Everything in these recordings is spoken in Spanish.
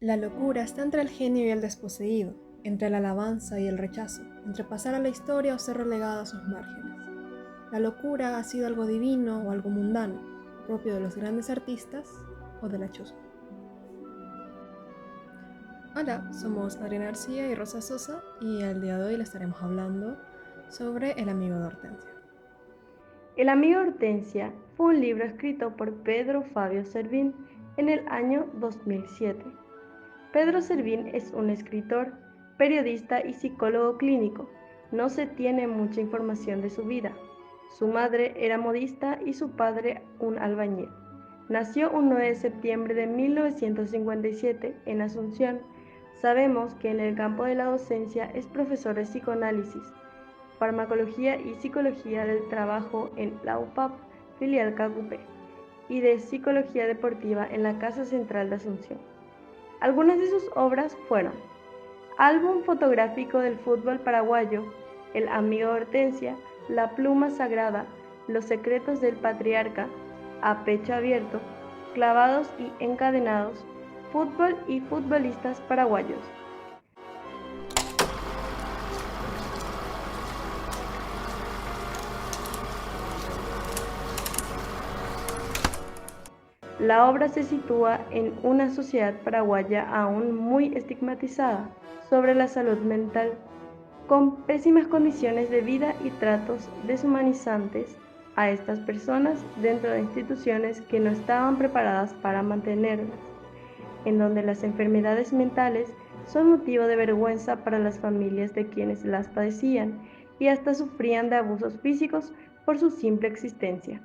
La locura está entre el genio y el desposeído, entre la alabanza y el rechazo, entre pasar a la historia o ser relegado a sus márgenes. La locura ha sido algo divino o algo mundano, propio de los grandes artistas o de la chusma. Hola, somos Adriana García y Rosa Sosa y el día de hoy le estaremos hablando sobre El amigo de Hortensia. El amigo de Hortensia fue un libro escrito por Pedro Fabio Servín en el año 2007. Pedro Servín es un escritor, periodista y psicólogo clínico. No se tiene mucha información de su vida. Su madre era modista y su padre un albañil. Nació un 9 de septiembre de 1957 en Asunción. Sabemos que en el campo de la docencia es profesor de psicoanálisis, farmacología y psicología del trabajo en la UPAP, filial Cacupé, y de psicología deportiva en la Casa Central de Asunción. Algunas de sus obras fueron Álbum fotográfico del fútbol paraguayo, El amigo de Hortensia, La pluma sagrada, Los secretos del patriarca, A pecho abierto, Clavados y encadenados, Fútbol y futbolistas paraguayos. La obra se sitúa en una sociedad paraguaya aún muy estigmatizada sobre la salud mental, con pésimas condiciones de vida y tratos deshumanizantes a estas personas dentro de instituciones que no estaban preparadas para mantenerlas, en donde las enfermedades mentales son motivo de vergüenza para las familias de quienes las padecían y hasta sufrían de abusos físicos por su simple existencia.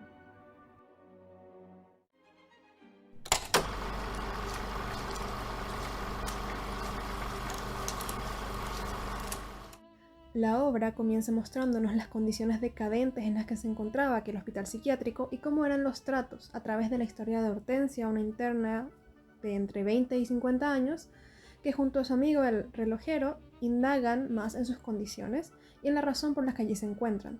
La obra comienza mostrándonos las condiciones decadentes en las que se encontraba aquel hospital psiquiátrico y cómo eran los tratos a través de la historia de Hortensia, una interna de entre 20 y 50 años, que junto a su amigo el relojero indagan más en sus condiciones y en la razón por la que allí se encuentran.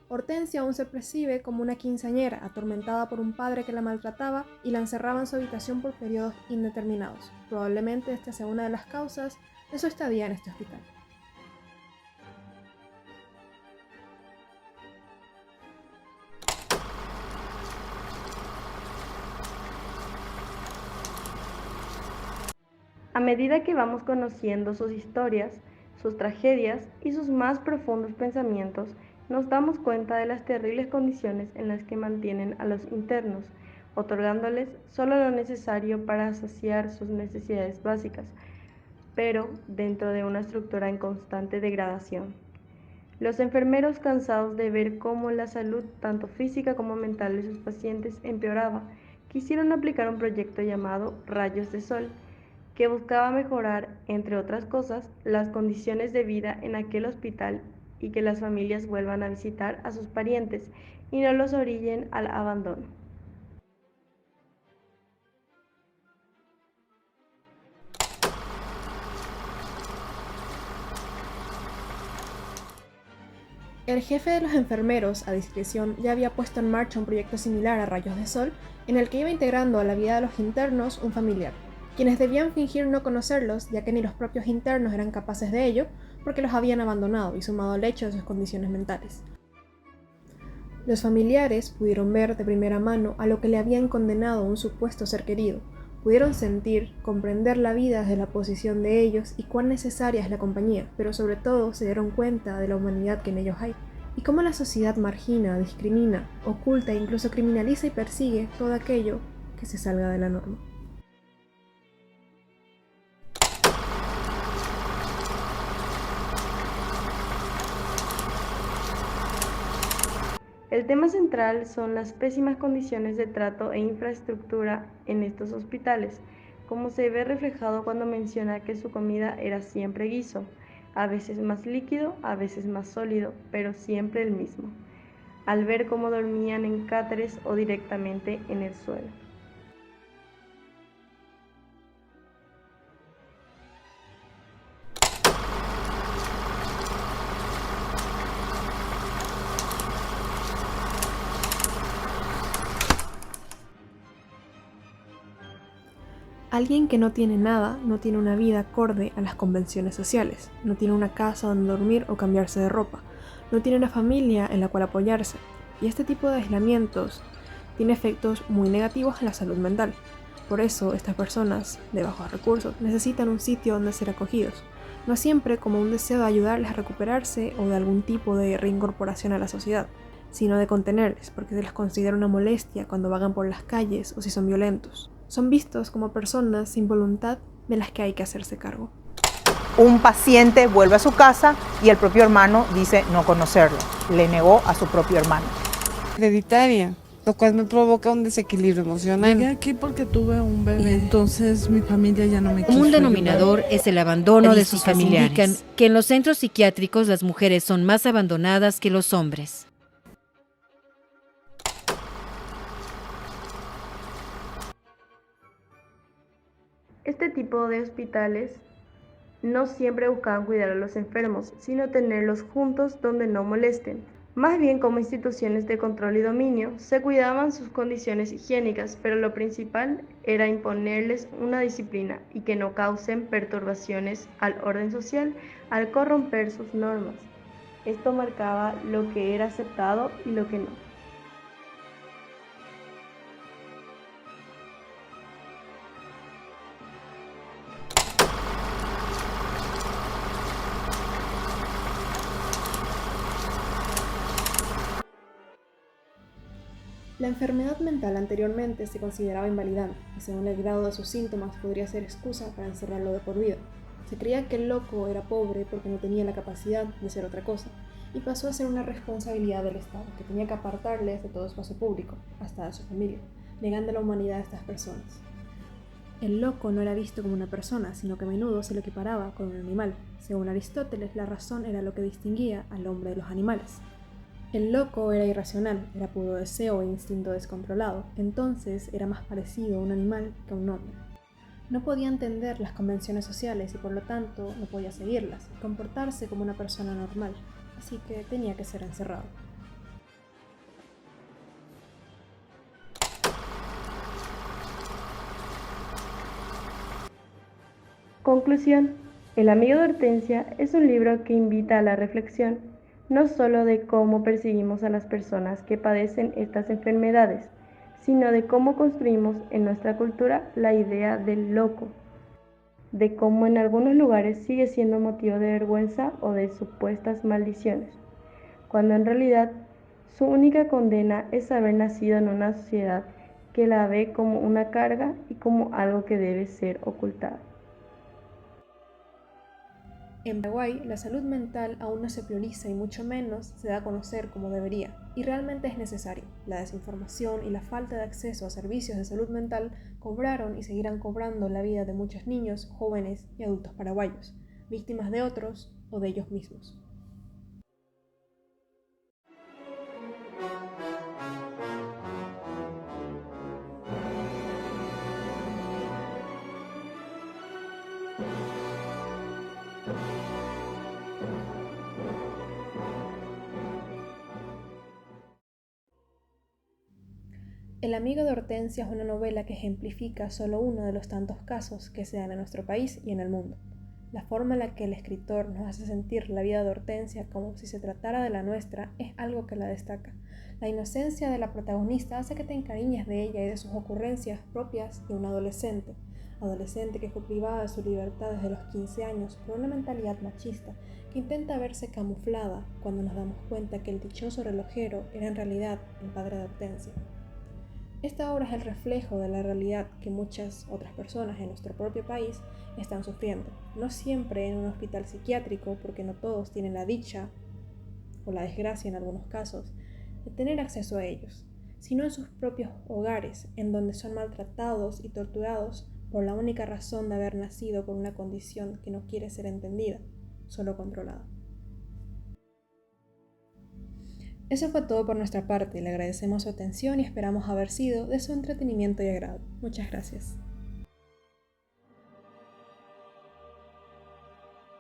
Hortensia aún se percibe como una quinceañera atormentada por un padre que la maltrataba y la encerraba en su habitación por periodos indeterminados. Probablemente esta sea una de las causas de su estadía en este hospital. A medida que vamos conociendo sus historias, sus tragedias y sus más profundos pensamientos, nos damos cuenta de las terribles condiciones en las que mantienen a los internos, otorgándoles solo lo necesario para saciar sus necesidades básicas, pero dentro de una estructura en constante degradación. Los enfermeros, cansados de ver cómo la salud, tanto física como mental, de sus pacientes empeoraba, quisieron aplicar un proyecto llamado Rayos de Sol, que buscaba mejorar, entre otras cosas, las condiciones de vida en aquel hospital y que las familias vuelvan a visitar a sus parientes y no los orillen al abandono. El jefe de los enfermeros, a discreción, ya había puesto en marcha un proyecto similar a Rayos de Sol, en el que iba integrando a la vida de los internos un familiar, quienes debían fingir no conocerlos, ya que ni los propios internos eran capaces de ello, porque los habían abandonado y sumado al hecho de sus condiciones mentales. Los familiares pudieron ver de primera mano a lo que le habían condenado un supuesto ser querido, pudieron sentir, comprender la vida desde la posición de ellos y cuán necesaria es la compañía, pero sobre todo se dieron cuenta de la humanidad que en ellos hay, y cómo la sociedad margina, discrimina, oculta e incluso criminaliza y persigue todo aquello que se salga de la norma. El tema central son las pésimas condiciones de trato e infraestructura en estos hospitales, como se ve reflejado cuando menciona que su comida era siempre guiso, a veces más líquido, a veces más sólido, pero siempre el mismo, al ver cómo dormían en cáteres o directamente en el suelo. Alguien que no tiene nada, no tiene una vida acorde a las convenciones sociales, no tiene una casa donde dormir o cambiarse de ropa, no tiene una familia en la cual apoyarse, y este tipo de aislamientos tiene efectos muy negativos en la salud mental. Por eso, estas personas de bajos recursos necesitan un sitio donde ser acogidos, no siempre como un deseo de ayudarles a recuperarse o de algún tipo de reincorporación a la sociedad, sino de contenerles porque se les considera una molestia cuando vagan por las calles o si son violentos. Son vistos como personas sin voluntad de las que hay que hacerse cargo. Un paciente vuelve a su casa y el propio hermano dice no conocerlo. Le negó a su propio hermano. Hereditaria, lo cual me provoca un desequilibrio emocional. Llegué aquí porque tuve un bebé, entonces mi familia ya no me quiso Un denominador ayudar. es el abandono de sus Estadísticas familiares. indican que en los centros psiquiátricos las mujeres son más abandonadas que los hombres. Este tipo de hospitales no siempre buscaban cuidar a los enfermos, sino tenerlos juntos donde no molesten. Más bien como instituciones de control y dominio, se cuidaban sus condiciones higiénicas, pero lo principal era imponerles una disciplina y que no causen perturbaciones al orden social al corromper sus normas. Esto marcaba lo que era aceptado y lo que no. La enfermedad mental anteriormente se consideraba invalidante y según el grado de sus síntomas podría ser excusa para encerrarlo de por vida. Se creía que el loco era pobre porque no tenía la capacidad de ser otra cosa y pasó a ser una responsabilidad del Estado que tenía que apartarles de todo espacio público, hasta de su familia, negando la humanidad a estas personas. El loco no era visto como una persona, sino que a menudo se lo equiparaba con un animal. Según Aristóteles, la razón era lo que distinguía al hombre de los animales. El loco era irracional, era puro deseo e instinto descontrolado, entonces era más parecido a un animal que a un hombre. No podía entender las convenciones sociales y por lo tanto no podía seguirlas y comportarse como una persona normal, así que tenía que ser encerrado. Conclusión. El amigo de Hortensia es un libro que invita a la reflexión, no solo de cómo percibimos a las personas que padecen estas enfermedades, sino de cómo construimos en nuestra cultura la idea del loco, de cómo en algunos lugares sigue siendo motivo de vergüenza o de supuestas maldiciones, cuando en realidad su única condena es haber nacido en una sociedad que la ve como una carga y como algo que debe ser ocultado. En Paraguay, la salud mental aún no se prioriza y mucho menos se da a conocer como debería, y realmente es necesario. La desinformación y la falta de acceso a servicios de salud mental cobraron y seguirán cobrando la vida de muchos niños, jóvenes y adultos paraguayos, víctimas de otros o de ellos mismos. El amigo de Hortensia es una novela que ejemplifica solo uno de los tantos casos que se dan en nuestro país y en el mundo. La forma en la que el escritor nos hace sentir la vida de Hortensia como si se tratara de la nuestra es algo que la destaca. La inocencia de la protagonista hace que te encariñes de ella y de sus ocurrencias propias de un adolescente que fue privada de su libertad desde los 15 años por una mentalidad machista que intenta verse camuflada cuando nos damos cuenta que el dichoso relojero era en realidad el padre de Hortensia. Esta obra es el reflejo de la realidad que muchas otras personas en nuestro propio país están sufriendo, no siempre en un hospital psiquiátrico, porque no todos tienen la dicha, o la desgracia en algunos casos, de tener acceso a ellos, sino en sus propios hogares, en donde son maltratados y torturados por la única razón de haber nacido con una condición que no quiere ser entendida, solo controlada. Eso fue todo por nuestra parte, le agradecemos su atención y esperamos haber sido de su entretenimiento y agrado. Muchas gracias.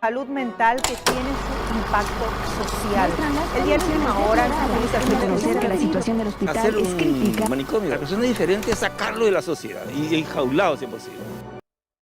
Salud mental que tiene su impacto social. El día de última hora utiliza reconocer que la situación del hospital hacer es crítica. Un manicomio. La persona diferente es sacarlo de la sociedad y enjaularlo si es posible.